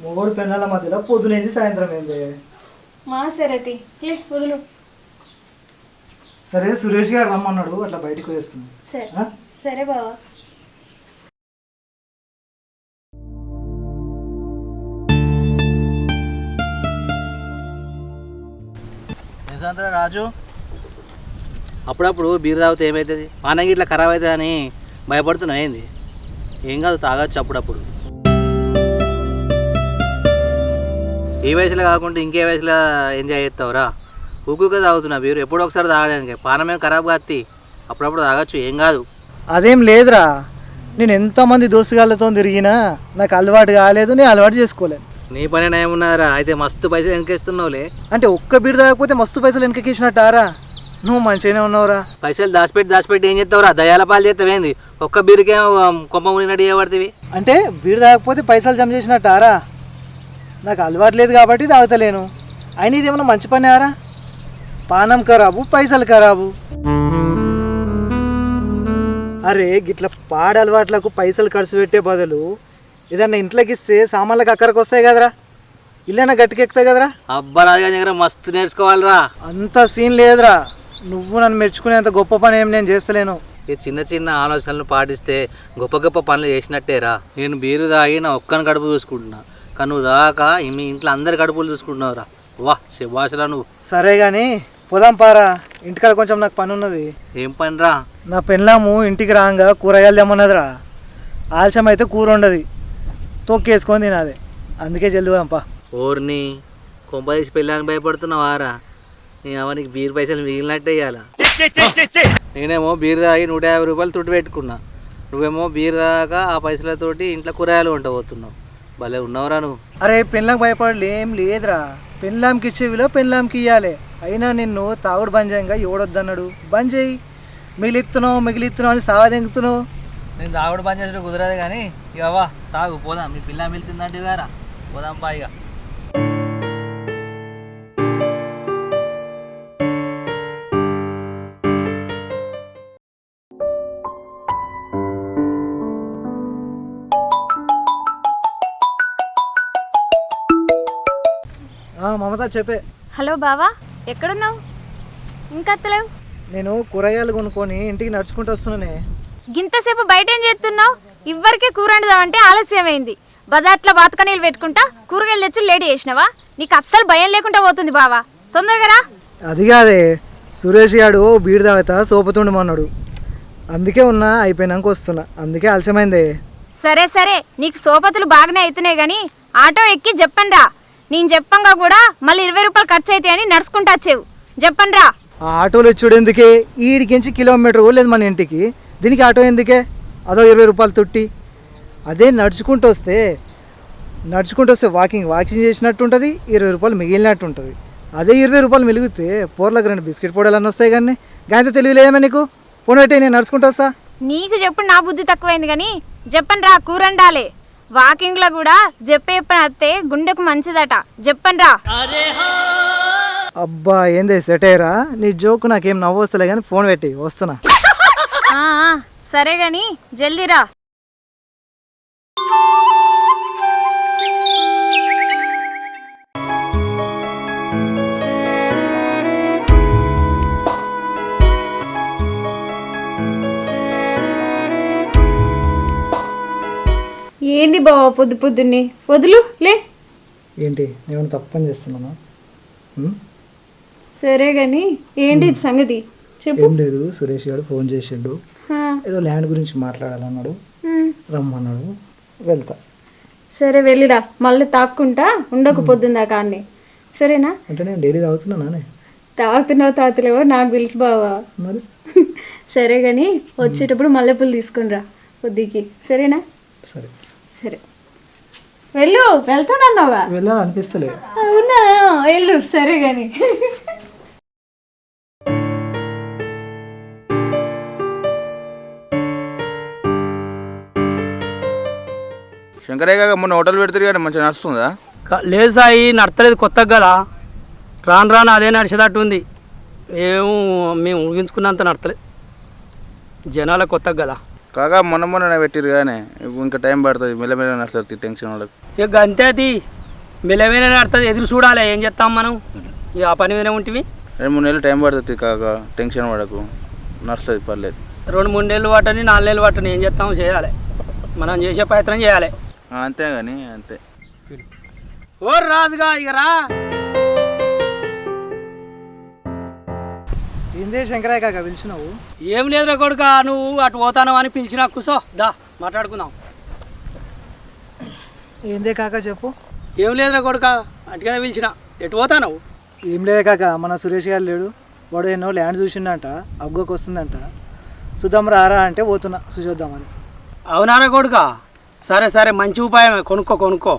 మూడు పెళ్ళాల మధ్యలో పొద్దునేంది సాయంత్రం ఏంది మా సరేతి లే వదులు. సరే సురేష్ గారు రమ్మన్నాడు అట్లా బయటకు వేస్తుంది. సరే సరే బావా. రాజు అప్పుడప్పుడు బీరు తాగితే ఏమవుతుంది పానం ఇట్లా ఖరాబ్ అవుతుంది అని భయపడుతున్నావు ఏంది? ఏం కాదు తాగొచ్చు అప్పుడప్పుడు. ఈ వయసులో కాకుండా ఇంకే వయసులో ఎంజాయ్ చేస్తావురా? ఊకుగా తాగుతున్నా బీరు ఎప్పుడో ఒకసారి తాగడానికి పానమేం ఖరాబ్ కాత్తి అప్పుడప్పుడు తాగొచ్చు ఏం కాదు. అదేం లేదురా, నేను ఎంతమంది దోస్తుగాళ్ళతో తిరిగినా నాకు అలవాటు కాలేదు, నేను అలవాటు చేసుకోలేదు. నీ పని ఏమున్నారా? అయితే మస్తు పైసలు వెనకేస్తున్నావులే. అంటే ఒక్క బీరు తాగకపోతే మస్తు పైసలు వెనకేసినట్టారా? నువ్వు మంచిగానే ఉన్నావురా. పైసలు దాచిపెట్టి ఏం చేస్తావురా? దయాల పాలు చేస్తావేంది? ఒక్క బీరుకే కొమ్మ మునినట్టు చేయబడుతుంది. అంటే బీరు తాగకపోతే పైసలు జమ చేసినట్టారా? నాకు అలవాటు లేదు కాబట్టి తాగుతలేను. అయినా ఇది ఏమన్నా మంచి పని ఆరా? పానం ఖరాబు పైసలు ఖరాబు. అరే గిట్ల పాడ అలవాట్లకు పైసలు ఖర్చు పెట్టే బదులు ఏదన్నా ఇంట్లోకి ఇస్తే సామాన్లకు అక్కడికి వస్తాయి కదరా, ఇల్లైనా గట్టికెక్కుతాయి కదరా. అబ్బా రాజు దగ్గర మస్తు నేర్చుకోవాలిరా. అంత సీన్ లేదురా, నువ్వు నన్ను మెచ్చుకునేంత గొప్ప పని ఏం నేను చేస్తలేను. ఈ చిన్న చిన్న ఆలోచనలు పాటిస్తే గొప్ప గొప్ప పనులు చేసినట్టేరా. నేను బీరు తాగి నా ఒక్కని కడుపు చూసుకుంటున్నా, కానీ నువ్వు దాకా మీ ఇంట్లో అందరి కడుపులు చూసుకుంటున్నావురా. వా శుభాషలా నువ్వు. సరే కానీ పోదాం పారా, ఇంటికాడ కొంచెం నాకు పని ఉన్నది. ఏం పని రా? నా పెళ్ళాము ఇంటికి రాగా కూరగాయలు తెమ్మన్నదిరా. ఆలస్యం అయితే కూర ఉండదు, తొక్కేసుకొని తినాలి, అందుకే జల్దిపోదాంపా. ఓర్ని కొంప తీసి పెళ్ళానికి భయపడుతున్నావారా? నేను అవనికి బీరు పైసలు మిగిలినట్టే ఇవ్వాలా? నేనేమో బీరు తాగి 150 రూపాయలు తుట్టు పెట్టుకున్నా, నువ్వేమో బీరు తాగా ఆ పైసలతోటి ఇంట్లో కూరగాయలు వంటబోతున్నావు. భలే ఉన్నావురా నువ్వు. అరే పెళ్ళాంకి భయపడలే ఏం లేదురా, పెళ్ళాంకి ఇచ్చే విలువ పెళ్ళాంకి ఇవ్వాలి. అయినా నిన్ను తాగుడు బంద్ చేయంగా ఎవడొద్దన్నాడు? బంద్ చేయి, మిగిలిస్తున్నావు అని సావదెంగుతున్నావు. నేను తాగుడు బంద్ చేసిన కుదరదు కానీ ఇక వా తాగు పోదాం. మీ పిల్ల మిగులుతుందంటే గారా పోదాం పా. ఇక మమత చెప్పే. హలో బావా, ఎక్కడున్నావు? ఇంకా అత్తలేవు. నేను కూరగాయలు కొనుక్కొని ఇంటికి నడుచుకుంటూ వస్తున్నానే. గింతసేపు బయట ఏం చేస్తున్నావు? ఇవ్వరికే కూర వండుదామంటే ఆలస్యమైంది. బజార్లో బాతకనీళ్ళు పెట్టుకుంటా కూరగాయలు తెచ్చు లేట్ చేసినావా? నీకు అస్సలు భయం లేకుండా పోతుంది బావా, తొందరగా రా. అది కాదే, సురేష్ గాడు బీడు తాగుతా సోపుతుండమన్నాడు, అందుకే ఉన్నా, అయిపోయినాక వస్తున్నా, అందుకే ఆలస్యమైందే. సరే సరే, నీకు సోపతులు బాగానే అవుతున్నాయి కానీ ఆటో ఎక్కి చెప్పండి రా. నేను చెప్పంగా కూడా మళ్ళీ 20 రూపాయలు ఖర్చు అవుతాయి అని నడుచుకుంటా వచ్చేవు. చెప్పండి రా. ఆ ఆటోలు ఇచ్చుడు ఎందుకే? ఈడికించి కిలోమీటర్ లేదు మన ఇంటికి, దీనికి ఆటో ఎందుకే? అదో 20 రూపాయలు తుట్టి. అదే నడుచుకుంటూ వస్తే వాకింగ్ చేసినట్టు ఉంటుంది, 20 రూపాయలు మిగిలినట్టు ఉంటుంది. అదే 20 రూపాయలు మిగిలితే పోర్లకు 2 బిస్కెట్ పొడలన్నీ వస్తాయి. కానీ గాయంతో తెలియలేమో నీకు? పోనీ అయితే నేను నడుచుకుంటూ వస్తా. నీకు చెప్పు నా బుద్ధి తక్కువైంది కానీ చెప్పండి రా, కూర వండాలి. వాకింగ్లో కూడా చెప్పే గుండెకు మంచిదట. చెప్పండి రా. అబ్బా ఏందే సెటైరా, నీ జోకు నాకేం నవ్వు వస్తలే కానీ ఫోన్ పెట్టి వస్తున్నా. సరే గాని జల్దీరా. ఏంది బావా పొద్దున్నే? వదులు లే. ఏంటి నేను తప్పని చేస్తున్నాను? సరే గాని ఏంటి సంగతి చెప్పు. ఏం లేదు, సురేష్ గారు ఫోన్ చేసిండు, ఏదో ల్యాండ్ గురించి మాట్లాడాలన్నాడు, రమ్మన్నాడు, వెళ్తా. సరే వెళ్ళిరా, మళ్ళీ తాక్కుంటా ఉండకు పొద్దుందాకా అన్నీ. సరేనా? అంటే నేను డైలీ తాగుతున్నానే. తాగుతున్నావో నాకు తెలుసు బావా. మరి సరే గాని వచ్చేటప్పుడు మల్లెపూలు తీసుకునిరా పొద్దుకి. సరేనా? సరే సరే వెళ్తానన్నావా? వెళ్ళాలనిపిస్తలే. అవునా? వెళ్ళు. సరే గాని శంకరయ్య గారు మొన్న హోటల్ పెడతారు కానీ మంచిగా నడుస్తుందా? లేదు సాయి, నడతలేదు. కొత్తగా గల రాను అదే నడిచేటట్టు ఉంది. మేము ఊహించుకున్నంత నడతలేదు, జనాల కొత్తగా గల. కాగా మొన్న పెట్టిరు కానీ ఇంకా టైం పడుతుంది మెల్లమెల్ల నడుస్తుంది టెన్షన్ వాళ్ళకి. ఇక అంతే అది మెల్లవేనే నడుతుంది, ఎదురు చూడాలి. ఏం చేస్తాం మనం, ఇక ఆ పని మీద ఉంటివి. 2-3 నెలలు టైం పడుతుంది కాగా, టెన్షన్ పడకు, నడుస్తుంది పర్లేదు. 2-3 నెలలు పట్టని 4 నెలలు పట్టని ఏం చేస్తాం, చేయాలి. మనం చేసే ప్రయత్నం చేయాలి. అంతే కానీ అంతే. ఓ రాజుగా ఇక రా. ఏందే శంకరయ్య కాక పిలిచినావు? ఏం లేదురా కొడుక, నువ్వు అటు పోతాను అని పిలిచినా కూసో, దా మాట్లాడుకుందాం. ఏందే కాక చెప్పు. ఏం లేదురా కొడుక, అటుగానే పిలిచిన. ఎటు పోతాను? ఏం లేదు కాక, మన సురేష్ గారు లేడు, వాడు ఎన్నో ల్యాండ్ చూసిండంట, అగ్గోకి వస్తుందంట, చూద్దాం రారా అంటే పోతున్నా చూసొద్దామని. అవునారా కొడుక, సరే సరే మంచి ఉపాయమే, కొనుక్కో.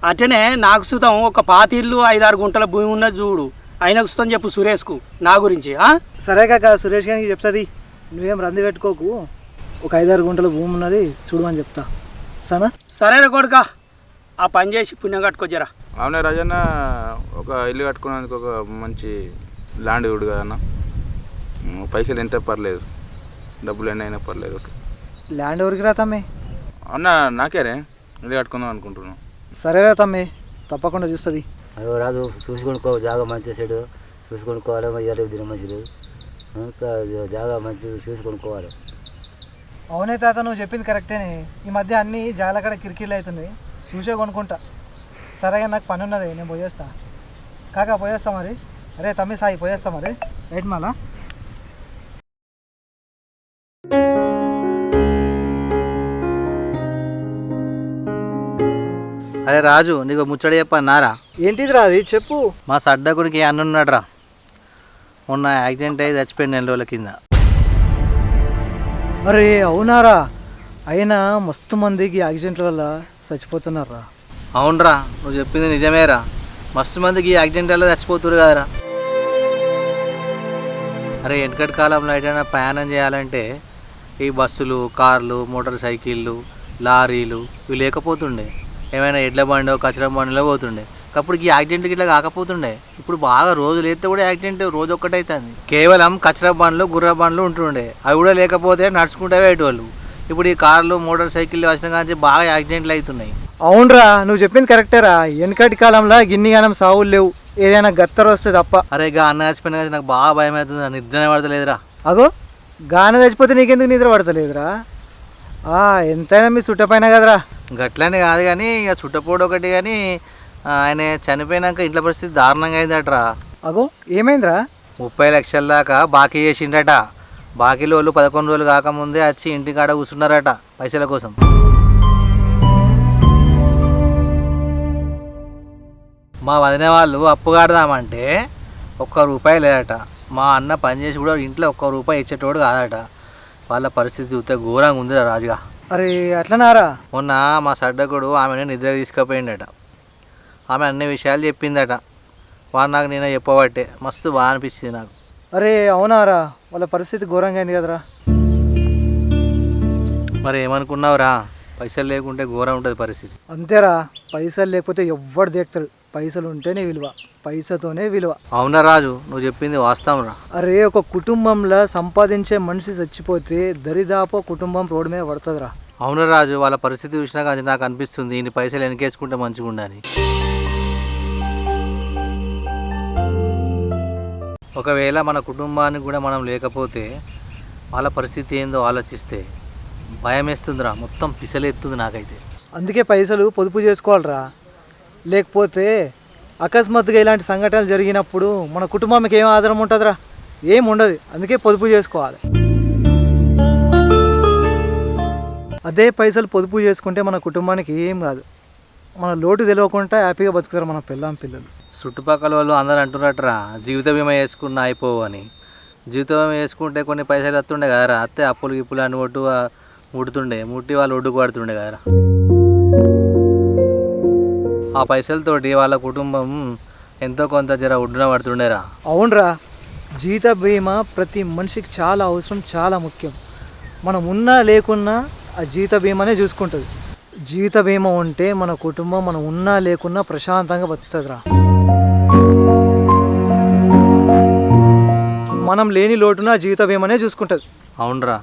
అట్టనే నాకు సుతం ఒక 5 ఇల్లు 5-6 గుంటల భూమి ఉన్నది చూడు, ఆయనకు సుతం చెప్పు సురేష్కు నా గురించి. సరే కాక, సురేష్ గారికి చెప్తుంది, నువ్వేం రంది పెట్టుకోకు, ఒక 5-6 గుంటల భూమి ఉన్నది చూడమని చెప్తా. సరేనా? సరేరా కొడుక, ఆ పని చేసి పుణ్యం కట్టుకోజరా. అవునే రాజన్న, ఒక ఇల్లు కట్టుకున్నందుకు ఒక మంచి ల్యాండ్ ఇవ్వడు కదన్న. పైసలు ఎంత పర్లేదు, డబ్బులు ఎన్నైనా పర్లేదు. ల్యాండ్ ఎవరికి రా తమ్మి? అన్న నాకేరే ఇల్లు కట్టుకుందాం అనుకుంటున్నాను. సరేరా తమ్మి, తప్పకుండా చూస్తుంది. అదో రాదు, చూసుకొనుకో, జాగా మంచి చెడు చూసుకొనుకోవాలి. ఇవాళ దిన మంచిది, జాగా మంచి చూసుకొనుకోవాలి. అవునే తాత, నువ్వు చెప్పింది కరెక్టేనే. ఈ మధ్య అన్నీ జాలకడ కిరికిర్లు అవుతున్నాయి, చూసే కొనుక్కుంటా. సరేగా, నాకు పని ఉన్నది, నేను పోయేస్తా. కాకా పోయేస్తా మరి. అరే తమ్మి సాయి, పోయేస్తా మరి. రైట్ మళ్ళా. అరే రాజు, నీకు ముచ్చట చెప్పన్నారా? ఏంటిది రా అది, చెప్పు. మా సడ్డకుడికి అన్నున్నాడు రా, మొన్న యాక్సిడెంట్ అయ్యి చచ్చిపోయింది 2 రోజుల కింద. అరే అవునారా, అయినా మస్తు మందికి యాక్సిడెంట్ల వల్ల చచ్చిపోతున్నారా. అవునరా, నువ్వు చెప్పింది నిజమేరా, మస్తు మందికి యాక్సిడెంట్లలో చచ్చిపోతురు కదరా. అరే వెనకటి కాలంలో ఎటైనా ప్రయాణం చేయాలంటే ఈ బస్సులు, కార్లు, మోటార్ సైకిళ్ళు, లారీలు ఇవి లేకపోతుండే. ఏమైనా ఎడ్ల బండో కచరా బండిలో పోతుండే. అప్పుడు ఈ యాక్సిడెంట్కి ఇట్లా కాకపోతుండే. ఇప్పుడు బాగా రోజులు ఎత్తే కూడా యాక్సిడెంట్ రోజు ఒక్కటైతుంది. కేవలం కచరా బండ్లు, గుర్ర బండ్లు ఉంటుండే, అవి కూడా లేకపోతే నడుచుకుంటే వేయటోళ్ళు. ఇప్పుడు ఈ కార్లు, మోటార్ సైకిళ్ళు వచ్చిన కానీ బాగా యాక్సిడెంట్లు అవుతున్నాయి. అవునరా, నువ్వు చెప్పింది కరెక్టేరా. వెనకటి కాలంలో గిన్నిగానం సావులు లేవు, ఏదైనా గత్తర వస్తే తప్ప. అరే గా అన్న చచ్చిపోయిన కానీ నాకు బాగా భయం అవుతుంది, నిద్రనే పడతలేదురా. అగో గాన చచ్చిపోతే నీకెందుకు నిద్ర పడతలేదురా? ఎంతైనా మీ చుట్టపైన కదరా. గట్లనే కాదు కానీ ఇక చుట్టపోడు ఒకటి, కానీ ఆయన చనిపోయినాక ఇంట్లో పరిస్థితి దారుణంగా అయిందట్రా. అగో ఏమైందిరా? 30 లక్షల దాకా బాకీ చేసిండట. బాకీలో వాళ్ళు 11 రోజులు కాకముందే వచ్చి ఇంటికాడ కూర్చున్నారట పైసల కోసం. మా వదిన వాళ్ళు అప్పు కడదామంటే ₹1 లేదట. మా అన్న పనిచేసి కూడా ఇంట్లో ₹1 ఇచ్చేటోడు కాదట. వాళ్ళ పరిస్థితి చూస్తే ఘోరంగా ఉందిరా రాజుగా. అరే అట్లనారా? మొన్న మా సడ్డకుడు ఆమెను నిద్ర తీసుకుపోయిండట. ఆమె అన్ని విషయాలు చెప్పిందట. వాడు నాకు నేను చెప్పబట్టే మస్తు బాగా అనిపించింది నాకు. అరే అవునారా, వాళ్ళ పరిస్థితి ఘోరంగా అయింది కదరా. మరి ఏమనుకున్నావురా, పైసలు లేకుంటే ఘోరం ఉంటుంది పరిస్థితి. అంతేరా, పైసలు లేకపోతే ఎవ్వడు దేక్తాడు. పైసలు ఉంటేనే విలువ, పైసతోనే విలువ. అవునా రాజు, నువ్వు చెప్పింది వాస్తవం రా. అరే ఒక కుటుంబంలో సంపాదించే మనిషి చచ్చిపోతే దరిదాపు కుటుంబం రోడ్డు మీద పడుతుందిరా. అవునా రాజు, వాళ్ళ పరిస్థితి చూసినా కానీ నాకు అనిపిస్తుంది ఇన్ని పైసలు వెనకేసుకుంటే మంచిగా ఉండాలి. ఒకవేళ మన కుటుంబానికి కూడా మనం లేకపోతే వాళ్ళ పరిస్థితి ఏందో ఆలోచిస్తే భయం వేస్తుందిరా, మొత్తం పిసలెత్తుంది నాకైతే. అందుకే పైసలు పొదుపు చేసుకోవాలిరా. లేకపోతే అకస్మాత్తుగా ఇలాంటి సంఘటనలు జరిగినప్పుడు మన కుటుంబానికి ఏం ఆధారం ఉంటుందిరా? ఏం ఉండదు. అందుకే పొదుపు చేసుకోవాలి. అదే పైసలు పొదుపు చేసుకుంటే మన కుటుంబానికి ఏం కాదు. మన లోటు తెలియకుండా హ్యాపీగా బతుకుతారు మన పిల్లలు. చుట్టుపక్కల వాళ్ళు అందరూ అంటున్నట్టురా జీవిత బీమా వేసుకున్నా అయిపోవు అని. జీవిత బీమా వేసుకుంటే కొన్ని పైసలు వస్తుండే కదరా, అత్తే అప్పులు గిప్పులు అని ముట్టి వాళ్ళు ఒడ్డుకు పడుతుండే కదరా. ఆ పైసలతోటి వాళ్ళ కుటుంబం ఎంతో కొంత జర ఒడ్డున పడుతుండేరా. అవునరా, జీవిత బీమా ప్రతి మనిషికి చాలా అవసరం, చాలా ముఖ్యం. మనం ఉన్నా లేకున్నా ఆ జీవిత బీమానే చూసుకుంటుంది. జీవిత బీమా ఉంటే మన కుటుంబం మనం ఉన్నా లేకున్నా ప్రశాంతంగా బతుకుతుందిరా. మనం లేని లోటున జీవిత బీమానే చూసుకుంటుంది. అవునరా,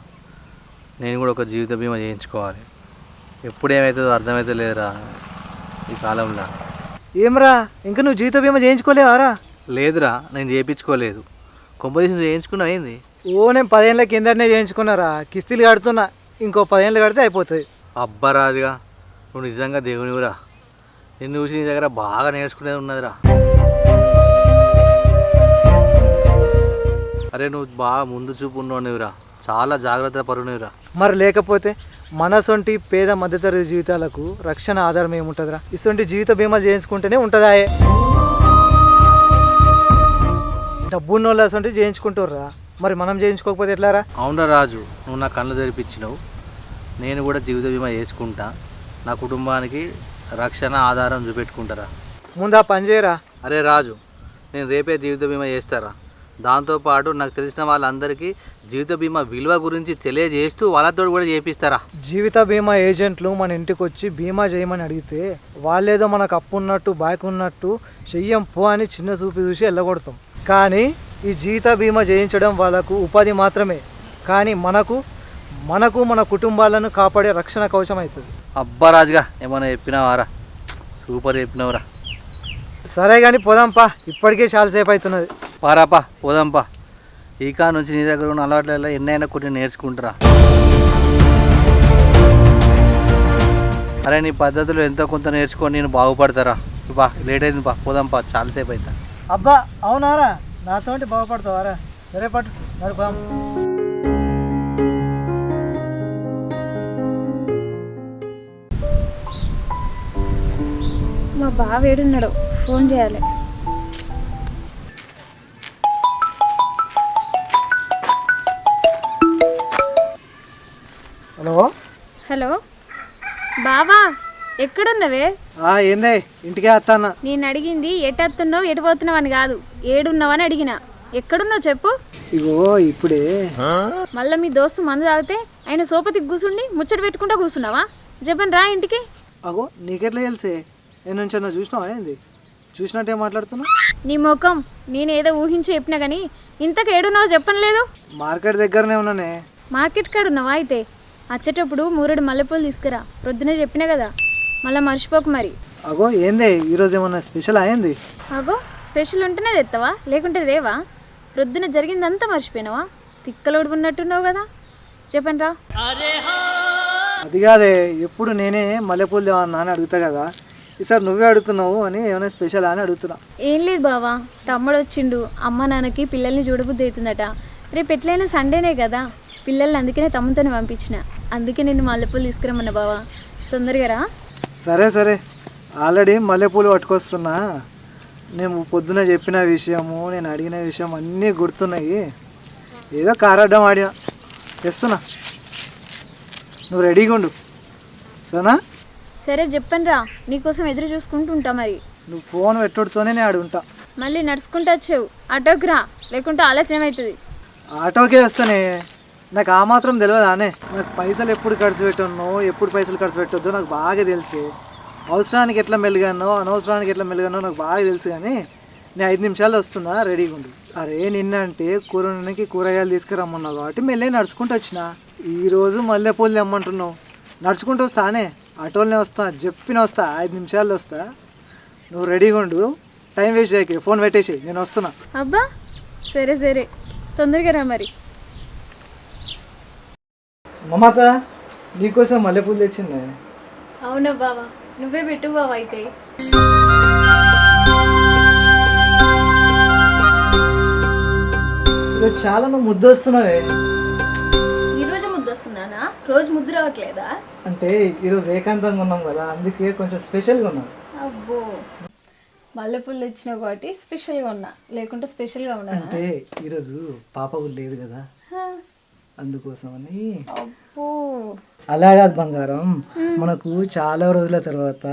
నేను కూడా ఒక జీవిత బీమా చేయించుకోవాలి. ఎప్పుడేమవుతుందో అర్థమైతే లేదురా ఈ కాలంలో. ఏమరా ఇంకా నువ్వు జీవిత బీమా చేయించుకోలేవారా? లేదురా, నేను చేయించుకోలేదు. కొంపదీసి నువ్వు చేయించుకున్నావు ఏంది? నేను 10 ఏళ్ళ కిందనే చేయించుకున్నారా, కిస్తీలు కడుతున్నా, ఇంకో 10 ఏళ్ళు కడితే అయిపోతుంది. అబ్బరాదిగా, నువ్వు నిజంగా దేవునివిరా. నిన్ను చూసి నీ దగ్గర బాగా నేర్చుకునేది ఉన్నదిరా. అరే నువ్వు బాగా ముందు చూపు ఉన్నవానివిరా, చాలా జాగ్రత్త పరునివిరా. మరి లేకపోతే మనసొంటి పేద మధ్యతరగతి జీవితాలకు రక్షణ ఆధారం ఏముంటుందిరా? ఇటువంటి జీవిత బీమా చేయించుకుంటేనే ఉంటుందా? డబ్బున్నోళ్ళు అసొంటి చేయించుకుంటారా, మరి మనం చేయించుకోకపోతే ఎట్లారా? అవునరా రాజు, నువ్వు నా కళ్ళు తెరిపించినావు. నేను కూడా జీవిత బీమా చేసుకుంటా, నా కుటుంబానికి రక్షణ ఆధారం చూపెట్టుకుంటారా. ముందు ఆ పని చేయరా. అరే రాజు, నేను రేపే జీవిత బీమా చేస్తారా. దాంతోపాటు నాకు తెలిసిన వాళ్ళందరికీ జీవిత బీమా విలువ గురించి తెలియజేస్తూ వాళ్ళతో కూడా చేపిస్తారా. జీవిత బీమా ఏజెంట్లు మన ఇంటికి వచ్చి బీమా చేయమని అడిగితే వాళ్ళేదో మనకు అప్పు ఉన్నట్టు బాకీ ఉన్నట్టు చెయ్యం పో అని చిన్న చూపి చూసి వెళ్ళగొడతాం. కానీ ఈ జీవిత బీమా చేయించడం వాళ్ళకు ఉపాధి మాత్రమే, కానీ మనకు మన కుటుంబాలను కాపాడే రక్షణ కవచం అవుతుంది. అబ్బా రాజుగా, ఏమైనా చెప్పినావారా? సూపర్ చెప్పినావురా. సరే కానీ పోదాంపా, ఇప్పటికే చాలాసేపు అవుతున్నది. పారాపా పోదాంపా. ఈ కా నుంచి నీ దగ్గర ఉన్న అలవాట్లలో ఎన్నైనా కొన్ని నేర్చుకుంటారా. అరే నీ పద్ధతులు ఎంతో కొంత నేర్చుకొని నేను బాగుపడతారా. బా లేట్ అయింది, బా పోదాంపా, చాలాసేపు అవుతా. అబ్బా అవునారా, నాతోటి బాగుపడతావారా? సరే పట్టు నడుపుదాం. మా బావ ఏడున్నాడు, ఫోన్ చేయాలి. హలో హలో బావా, ఎక్కడున్నవే? ఏందే ఇంటికే వస్తానా. నేను అడిగింది ఎటత్తున్నావు ఎటు పోతున్నావు అని కాదు, ఏడున్నావని అడిగిన. ఎక్కడున్నావు చెప్పు. ఇగో ఇప్పుడే. మళ్ళీ మీ దోస్తు మందు తాగితే ఆయన సోపతికి కూర్చుండి ముచ్చట పెట్టుకుంటా కూర్చున్నావా? చెప్పండి రా ఇంటికి. అగో నీకెట్లా తెలిసే? నేను నుంచి చూసినావా ఏంది? చూసినట్టే మాట్లాడుతున్నా. నీ ముఖం నేనేదో ఊహించి చెప్పినా కానీ ఇంతకు ఏడున్నావు చెప్పను లేదు. మార్కెట్ దగ్గరనే ఉన్నానే. మార్కెట్ కాడ ఉన్నావా? అయితే వచ్చేటప్పుడు 3 మల్లెపూలు తీసుకురా, ప్రొద్దునే చెప్పినా కదా, మళ్ళీ మర్చిపోకు మరి. అగో ఏందే ఈరోజు ఏమన్నా స్పెషల్ అయింది? అగో స్పెషల్ ఉంటేనే తెస్తావా, లేకుంటే దేవా? ప్రొద్దున జరిగిందంతా మర్చిపోయినావా? తిక్కలోడు ఉన్నట్టున్నావు కదా, చెప్పండి రా. అది కాదే, ఎప్పుడు నేనే మల్లెపూలు దేవన్నా అని అడుగుతా కదా, ఈసారి నువ్వే అడుగుతున్నావు అని ఏమైనా స్పెషల్ అని అడుగుతున్నా. ఏం లేదు బావా, తమ్ముడు వచ్చిండు, అమ్మ నాన్నకి పిల్లల్ని చూడబుద్ధి అవుతుందట. రేపు ఎట్లయినా సండేనే కదా, పిల్లల్ని అందుకనే తమ్ముతోనే పంపించిన, అందుకే నేను మల్లెపూలు తీసుకురమ్మన్నా బావా, తొందరగా రా. సరే సరే, ఆల్రెడీ మల్లెపూలు పట్టుకొస్తున్నా. నేను పొద్దున చెప్పిన విషయము, నేను అడిగిన విషయం అన్నీ గుర్తున్నాయి. ఏదో కారడ్డం ఆడినా తెస్తున్నా, నువ్వు రెడీగా ఉండు సరేనా? సరే చెప్పండి రా, నీకోసం ఎదురు చూసుకుంటూ ఉంటా. మరి నువ్వు ఫోన్ పెట్టుడుతోనే నేను ఆడు ఉంటా. మళ్ళీ నడుచుకుంటూ వచ్చావు, ఆటోకి రా, లేకుంటే ఆలస్యం అవుతుంది. ఆటోకే వస్తానే, నాకు ఆ మాత్రం తెలియదా అనే? నాకు పైసలు ఎప్పుడు ఖర్చు పెట్టానో, ఎప్పుడు పైసలు ఖర్చు పెట్టొద్దో నాకు బాగా తెలుసు. అవసరానికి ఎట్లా మెలుగానో, అనవసరానికి ఎట్లా మెలుగానో నాకు బాగా తెలుసు. కానీ నేను 5 నిమిషాల్లో వస్తున్నా, రెడీగా ఉండు. అరే నిన్నంటే కూరకి కూరగాయలు తీసుకురమ్మన్నావు కాబట్టి మెల్లే నడుచుకుంటూ వచ్చిన. ఈరోజు మల్లెపూలు తెమ్మంటున్నావు, నడుచుకుంటూ వస్తానే, ఆటోలోనే వస్తా, చెప్పిన వస్తా, 5 నిమిషాల్లో వస్తా. నువ్వు రెడీగా ఉండు, టైం వేస్ట్ చేయకు, ఫోన్ పెట్టేసి నేను వస్తున్నా. అబ్బా సరే సరే, తొందరగా రా మరి. మమత నీకోసం మల్లెపూలు తెచ్చిందే. అవునా బావా, నువ్వే పెట్టు బావా. అయితే ఈరోజు చాలా నువ్వు ముద్దు వస్తున్నావే. ఈరోజు ముద్దు వస్తున్నానా? రోజు ముద్దు రావట్లేదా? అంటే ఈరోజు ఏకాంతంగా ఉన్నాం కదా, అందుకే కొంచెం స్పెషల్గా ఉన్నాం. అబ్బో, మల్లెపూలు తెచ్చినావు కాబట్టి స్పెషల్గా ఉన్నా, లేకుంటే స్పెషల్గా ఉన్నా. అంటే ఈరోజు పాప కూడా లేదు కదా, అందుకోసమని. అబ్బో అలా కాదు బంగారం, మనకు చాలా రోజుల తర్వాత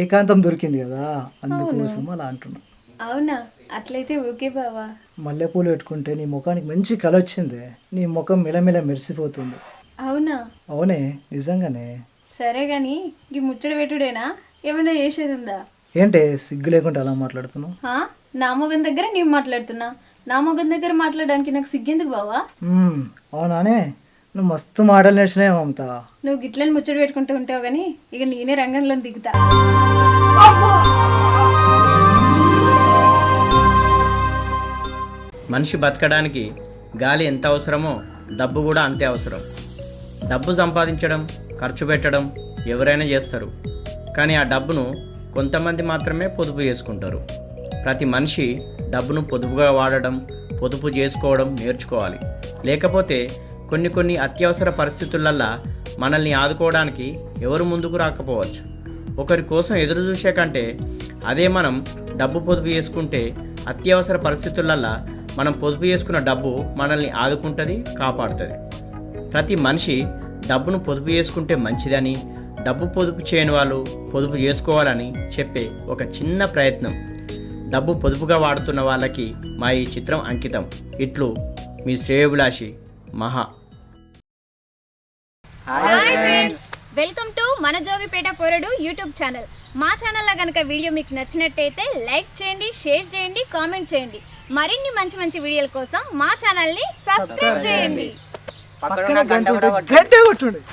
ఏకాంతం దొరికింది కదా, అందుకోసం అలా అంటున్నా. అవునా? అట్లయితే ఓకే బావా. మల్లెపూలు పెట్టుకుంటే నీ ముఖానికి మంచి కళ వచ్చింది, నీ ముఖం మెలమెల మెరిసిపోతుంది. అవునా? అవునే, నిజంగానే. సరే గాని ఈ ముచ్చట పెట్టుడేనా, ఏమైనా చేసేది ఉందా? ఏంటే సిగ్గు లేకుండా అలా మాట్లాడుతున్నావు? నా మొగం దగ్గర నేను మాట్లాడుతున్నా, నా మొగం దగ్గర మాట్లాడడానికి నాకు సిగ్గెందుకు బావా? అవునానే, నువ్వు మస్తు మాటలు నేర్చినావు మమత. నువ్వు గిట్లని ముచ్చట పెట్టుకుంటూ ఉంటావు కానీ ఇక నేనే రంగంలో దిగుతా. మనిషి బతకడానికి గాలి ఎంత అవసరమో డబ్బు కూడా అంతే అవసరం. డబ్బు సంపాదించడం, ఖర్చు పెట్టడం ఎవరైనా చేస్తారు, కానీ ఆ డబ్బును కొంతమంది మాత్రమే పొదుపు చేసుకుంటారు. ప్రతి మనిషి డబ్బును పొదుపుగా వాడడం, పొదుపు చేసుకోవడం నేర్చుకోవాలి. లేకపోతే కొన్ని అత్యవసర పరిస్థితులల్లో మనల్ని ఆదుకోవడానికి ఎవరు ముందుకు రాకపోవచ్చు. ఒకరి కోసం ఎదురు చూసే కంటే అదే మనం డబ్బు పొదుపు చేసుకుంటే అత్యవసర పరిస్థితులల్లో మనం పొదుపు చేసుకున్న డబ్బు మనల్ని ఆదుకుంటుంది, కాపాడుతుంది. ప్రతి మనిషి డబ్బును పొదుపు చేసుకుంటే మంచిదని, డబ్బు పొదుపు చేయని వాళ్ళు పొదుపు చేసుకోవాలని చెప్పే ఒక చిన్న ప్రయత్నం. డబ్బు పొదుపుగా వాడుతున్న వాళ్ళకి మా ఈ చిత్రం అంకితం. ఇట్లు మీ శ్రేయోభిలాషి మహా. హాయ్ ఫ్రెండ్స్, వెల్కమ్ టు మన జోగిపేట పోరడు యూట్యూబ్ ఛానల్. మా ఛానల్లో కనుక వీడియో మీకు నచ్చినట్టయితే లైక్ చేయండి, షేర్ చేయండి, కామెంట్ చేయండి. మరిన్ని మంచి వీడియోల కోసం మా ఛానల్ని సబ్స్క్రైబ్ చేయండి. పక్కన గంట కొట్టుండే.